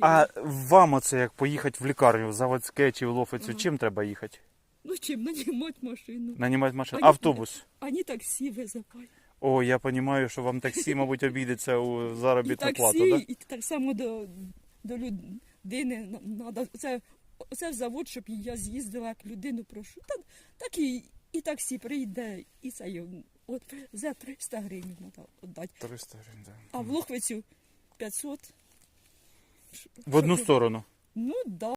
А вам оце як поїхати в лікарню, в Заводське чи в Лофицю, чим треба їхати? Ну чим, нанімати машину. Нанімати машину? Ані- Автобус? Ані таксі визивають. О, я розумію, що вам таксі, мабуть, обійдеться у І заробітну плату, таксі, так? і так само до людини треба. Оце в завод, щоб я з'їздила, як людину прошу. Так і таксі прийде, і це от за 300 гривень треба віддати. 300 гривень, так. А в Лохвицю 500. В одну сторону? Ну, да.